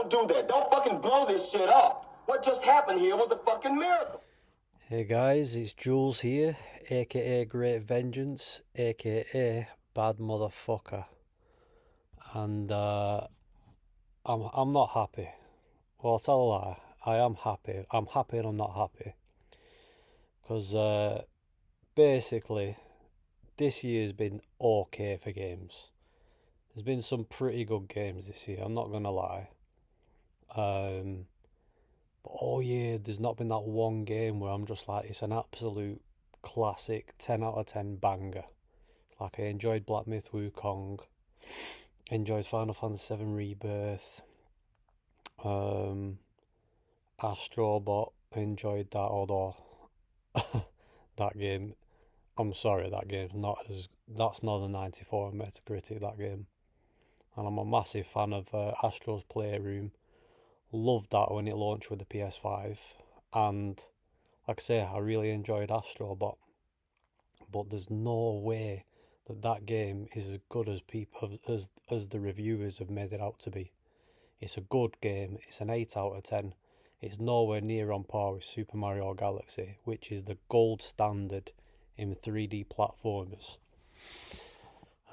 Don't do that. Don't fucking blow this shit up. What just happened here was a fucking miracle. Hey guys, it's Jules here, aka Great Vengeance, aka Bad Motherfucker, and I'm not happy. Well, I'll tell a lie. I am happy. I'm happy and I'm not happy because basically this year's been okay for games. There's been some pretty good games this year. I'm not gonna lie. But oh yeah, there's not been that one game where I'm just like, it's an absolute classic 10 out of 10 banger. Like I enjoyed Black Myth Wukong, enjoyed Final Fantasy VII Rebirth, Astrobot, enjoyed that, although that game, I'm sorry, that's not a 94 on Metacritic, that game. And I'm a massive fan of Astro's Playroom. Loved that when it launched with the PS5, and like I say, I really enjoyed Astrobot, but there's no way that game is as good as people as the reviewers have made it out to be. It's a good game. It's an 8 out of 10. It's nowhere near on par with Super Mario Galaxy, which is the gold standard in 3D platformers.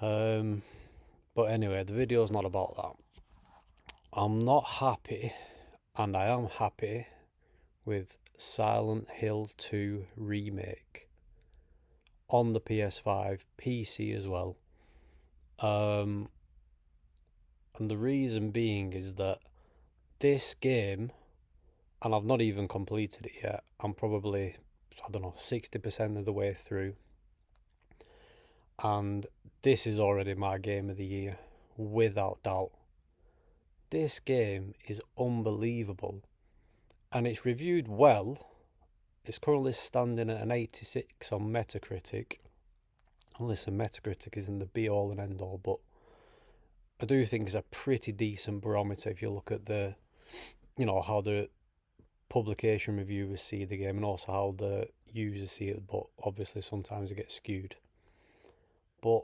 But anyway, the video's not about that. I'm not happy, and I am happy with Silent Hil 2 Remake on the PS5, PC as well. And the reason being is that this game, and I've not even completed it yet, I'm probably, 60% of the way through. And this is already my game of the year, without doubt. This game is unbelievable, and it's reviewed well. It's currently standing at an 86 on Metacritic. And listen, Metacritic isn't the be all and end all, but I do think it's a pretty decent barometer if you look at how the publication reviewers see the game and also how the users see it, but obviously sometimes it gets skewed. But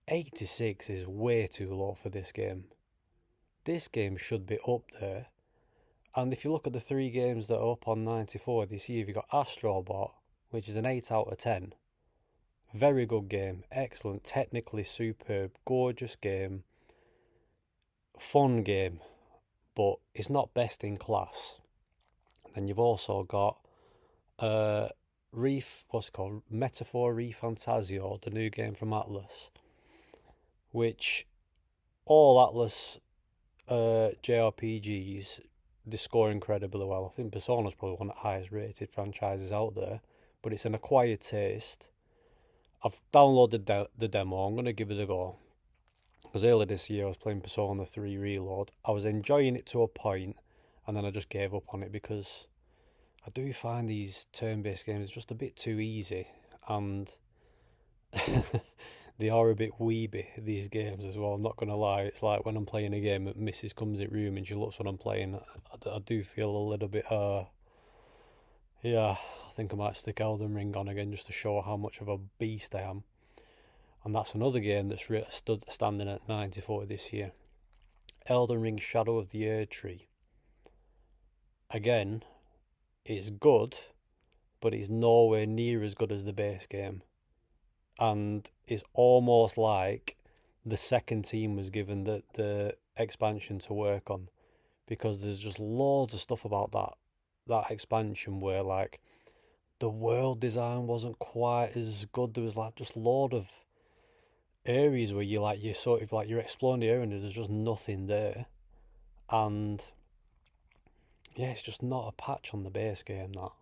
86 is way too low for this game. This game should be up there. And if you look at the 3 games that are up on 94 this year, you've got Astrobot, which is an 8 out of 10. Very good game, excellent, technically superb, gorgeous game, fun game, but it's not best in class. Then you've also got Metaphor ReFantasio, the new game from Atlas, which all Atlas JRPGs, they score incredibly well. I think Persona's probably one of the highest rated franchises out there, but it's an acquired taste. I've downloaded the demo. I'm going to give it a go, because earlier this year I was playing Persona 3 Reload. I was enjoying it to a point, and then I just gave up on it because I do find these turn-based games just a bit too easy, and they are a bit weeby, these games as well. I'm not going to lie. It's like when I'm playing a game and Mrs. comes in the room and she looks what I'm playing, I do feel a little bit, yeah, I think I might stick Elden Ring on again just to show how much of a beast I am. And that's another game that's standing at 94 this year. Elden Ring Shadow of the Erdtree. Again, it's good, but it's nowhere near as good as the base game. And it's almost like the second team was given the expansion to work on, because there's just loads of stuff about that expansion where like the world design wasn't quite as good. There was like just load of areas where you're exploring the area and there's just nothing there, and yeah, it's just not a patch on the base game, that.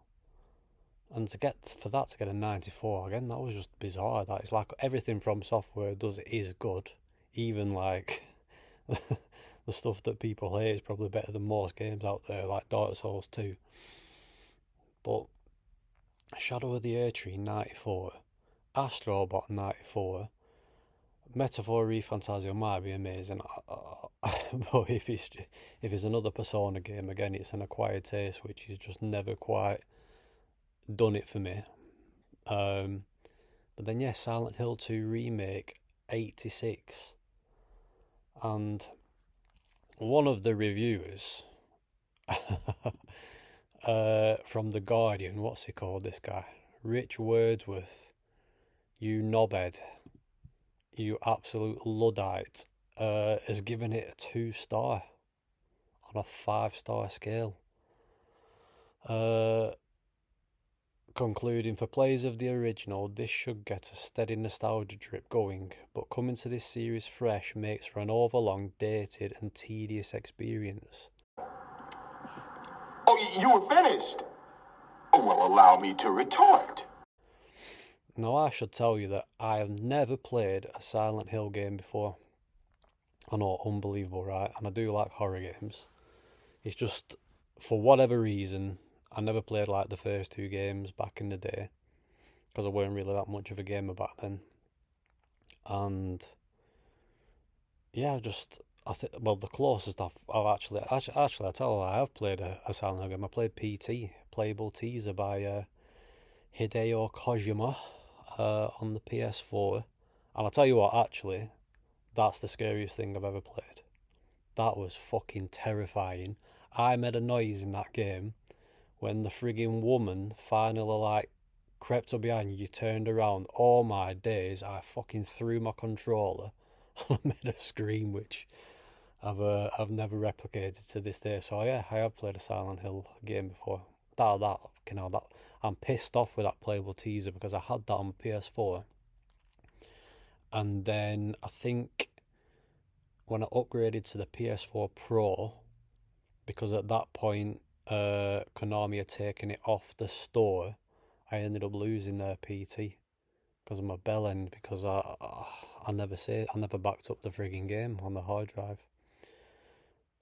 And to get a 94 again, that was just bizarre. That it's like everything From Software does is good, even like the stuff that people hate is probably better than most games out there, like Dark Souls 2. But Shadow of the Erdtree 94, Astrobot 94, Metaphor ReFantasio might be amazing, but if it's another Persona game, again, it's an acquired taste, which is just never quite done it for me. But then yeah, Silent Hil 2 Remake 86, and one of the reviewers from The Guardian, what's he called, this guy? Rich Wordsworth, you knobhead, you absolute Luddite, has given it a 2-star on a 5-star scale. Concluding, for players of the original, this should get a steady nostalgia trip going, but coming to this series fresh makes for an overlong, dated and tedious experience. Oh, you were finished? Well, allow me to retort. Now, I should tell you that I have never played a Silent Hill game before. I know, unbelievable, right? And I do like horror games. It's just, for whatever reason, I never played like the first 2 games back in the day, because I weren't really that much of a gamer back then. And yeah, well, the closest I've actually, I tell you, I have played a Silent Hill game. I played PT, Playable Teaser by Hideo Kojima on the PS4. And I'll tell you what, actually, that's the scariest thing I've ever played. That was fucking terrifying. I made a noise in that game when the frigging woman finally, like, crept up behind you, turned around. Oh my days, I fucking threw my controller and I made a scream which I've never replicated to this day. So yeah, I have played a Silent Hill game before. That I'm pissed off with that Playable Teaser because I had that on PS4, and then I think when I upgraded to the PS4 Pro, because at that point Konami had taken it off the store, I ended up losing their PT because of my bell end, because I never backed up the frigging game on the hard drive.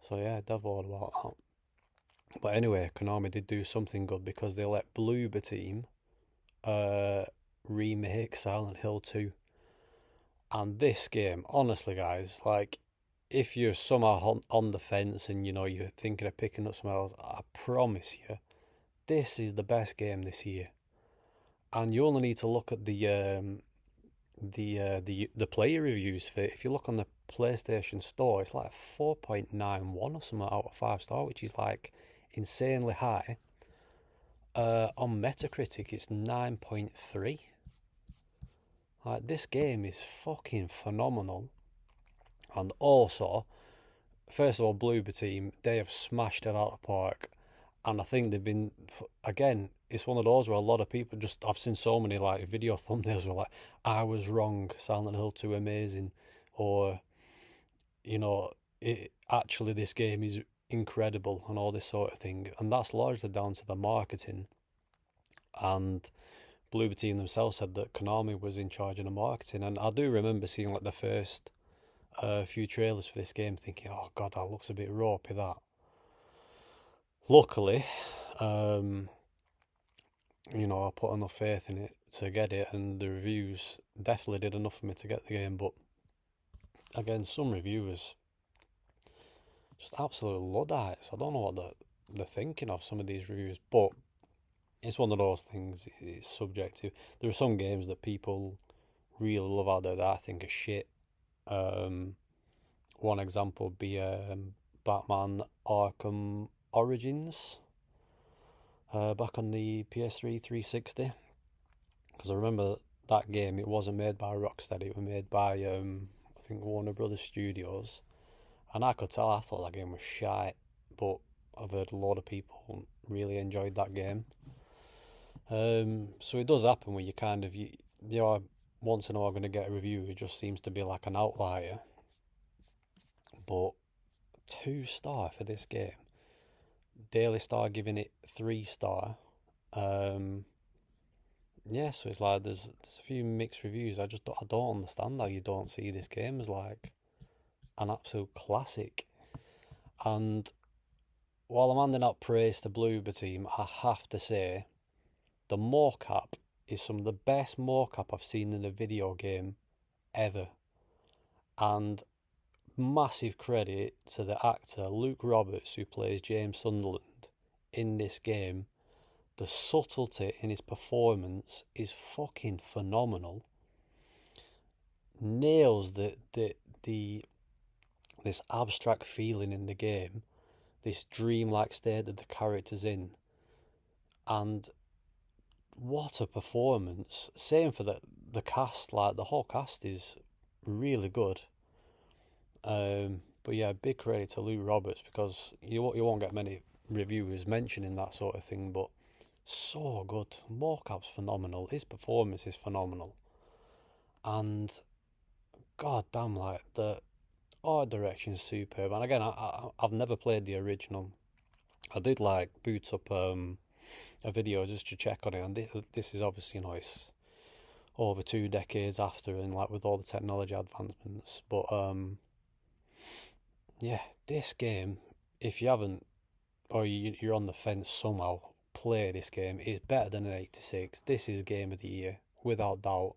So yeah, devil about that. But anyway, Konami did do something good because they let Bloober Team remake Silent Hill 2. And this game, honestly, guys, like, if you're somehow on the fence and you know you're thinking of picking up something else, I promise you, this is the best game this year. And you only need to look at the player reviews for it. If you look on the PlayStation Store, it's like 4.91 or something out of 5-star, which is like insanely high. On Metacritic, it's 9.3. Like, this game is fucking phenomenal. And also, first of all, Bloober Team, they have smashed it out of the park. And I think they've been, again, it's one of those where a lot of people just, I've seen so many like video thumbnails where like, I was wrong, Silent Hill 2 amazing, or, you know, actually this game is incredible and all this sort of thing. And that's largely down to the marketing. And Bloober Team themselves said that Konami was in charge of the marketing. And I do remember seeing like the first few trailers for this game thinking, oh god, that looks a bit ropey, that. Luckily, you know, I put enough faith in it to get it, and the reviews definitely did enough for me to get the game. But again, some reviewers just absolute Luddites. I don't know what they're thinking of, some of these reviews, but it's one of those things, it's subjective. There are some games that people really love out there that I think are shit. One example would be Batman Arkham Origins, back on the PS3 360. Because I remember that game, it wasn't made by Rocksteady, it was made by, I think, Warner Brothers Studios. And I could tell, I thought that game was shite, but I've heard a lot of people really enjoyed that game. So it does happen where you kind of, you're once in a while going to get a review who just seems to be like an outlier. But 2-star for this game. Daily Star giving it 3-star. Yeah, so it's like there's a few mixed reviews. I don't understand how you don't see this game as like an absolute classic. And while I'm handing out praise to Bloober Team, I have to say the mocap is some of the best mocap I've seen in a video game ever. And massive credit to the actor Luke Roberts, who plays James Sunderland in this game. The subtlety in his performance is fucking phenomenal. Nails the this abstract feeling in the game, this dreamlike state that the character's in, and what a performance. Same for the cast, like the whole cast is really good. But yeah, big credit to Lou Roberts, because you won't get many reviewers mentioning that sort of thing, but so good. Mocap's phenomenal. His performance is phenomenal. And god damn, like the art direction's superb. And again, I've never played the original. I did like boot up a video just to check on it, and this is obviously, it's over 2 decades after, and like with all the technology advancements. But yeah, this game, if you haven't, or you're on the fence somehow, play this game. It's better than an 86. This is game of the year without doubt,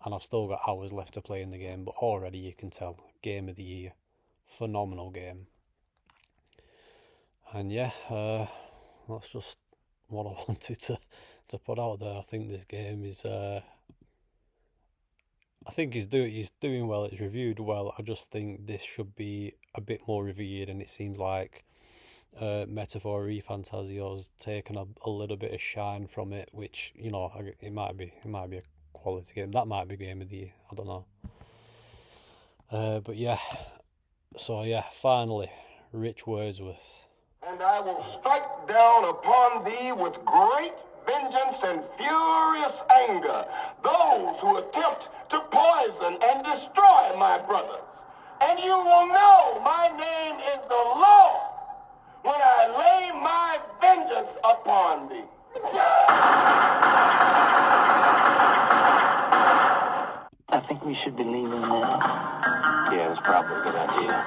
and I've still got hours left to play in the game, but already you can tell, game of the year. Phenomenal game. And yeah, that's just what I wanted to put out there. I think this game is I think he's doing well, it's reviewed well. I just think this should be a bit more revered, and it seems like Metaphor ReFantasio's taken a little bit of shine from it, which, it might be a quality game. That might be game of the year, I don't know. But yeah, so yeah, finally, Rich Wordsworth. And I will strike down upon thee with great vengeance and furious anger those who attempt to poison and destroy my brothers. And you will know my name is the Lord when I lay my vengeance upon thee. I think we should be leaving now. Yeah, it was probably a good idea.